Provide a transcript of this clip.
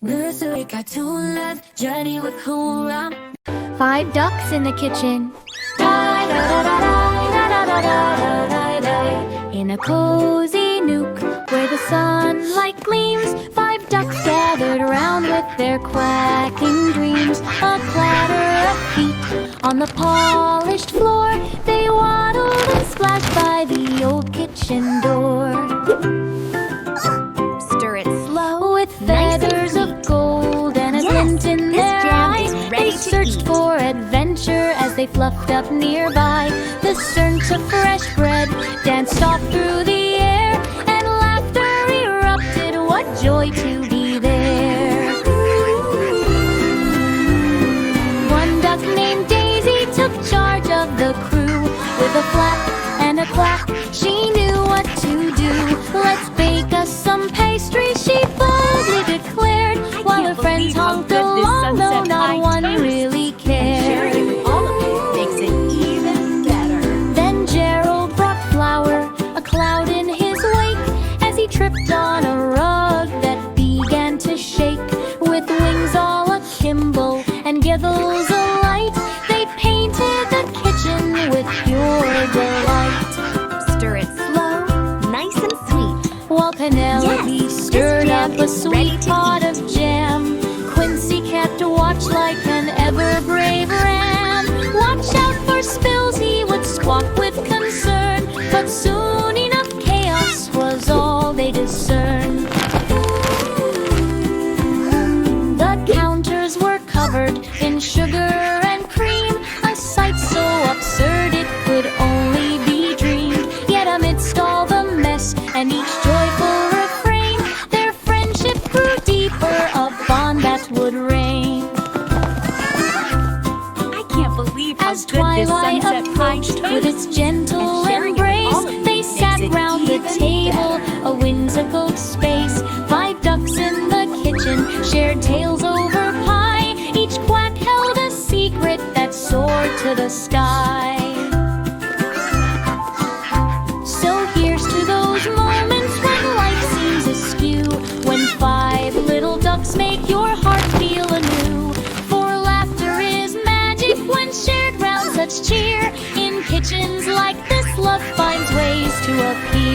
Nursery cartoon life journey with Hooram. 5 ducks in the kitchen. In a cozy nook where the sunlight gleams, 5 ducks gathered around with their quacking dreams. A clatter of feet on the polished floor, they waddled and splashed by the old kitchen door. Stir it slow, With feathers of gold and a glint in their eyes, they searched for adventure as they fluffed up nearby. Discerned to fresh bread danced off through the air, and laughter erupted. What joy to be there! One duck named Daisy took charge of the crew. With a flap and a quack, she knew what to do. Let's bake us some pastries, she boldly declared, while her friends honked along, though not one really cared. sharing all of it makes it even better. Then Gerald brought flour, a cloud in his wake, as he tripped on a rug that began to shake. With wings all akimbo and giggles alight, they painted the kitchen with pure delight. Stir it slow, nice and sweet. While Penelope Yes, stirred this up jam a is ready sweet to pot eat. of jam, Quincy kept watch like an ever-brave ram. Watch out for spills, he would squawk with concern, but soon enough chaos was all they discerned. The counters were covered in sugar and cream, a sight so absurd it could only be dreamed. Yet amidst all the mess and each joyful refrain, their friendship grew deeper, a bond that would reign. I can't believe how As good this twilight sunset pie approached tastes. with its gentle And sharing it with embrace, all of you they makes sat it round the even table, better. a whimsical space. 5 ducks in the kitchen shared tales over pie. Each quack held a secret that soared to the sky. So here's to those moments when life seems askew, when 5 little ducks make your heart feel anew. For laughter is magic when shared round such cheer. In kitchens like this, love finds ways to appear.